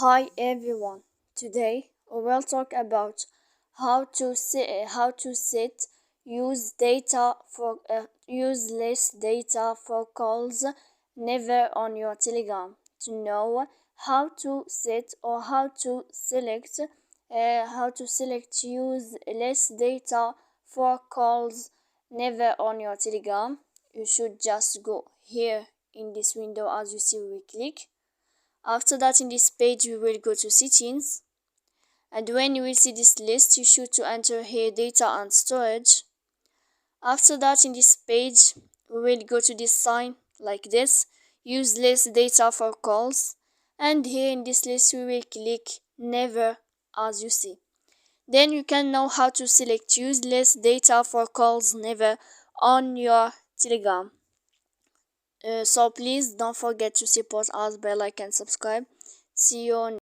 Hi everyone. Today we will talk about how to set use less data for calls never on your Telegram. To know how to set or how to select use less data for calls never on your Telegram, you should just go here in this window. As you see, we click. After that, in this page we will go to settings, and when you will see this list, you should to enter here data and storage. After that, in this page we will go to this sign like this, use less data for calls, and here in this list we will click never, as you see. Then you can know how to select use less data for calls never on your Telegram. So please don't forget to support us by like and subscribe. See you on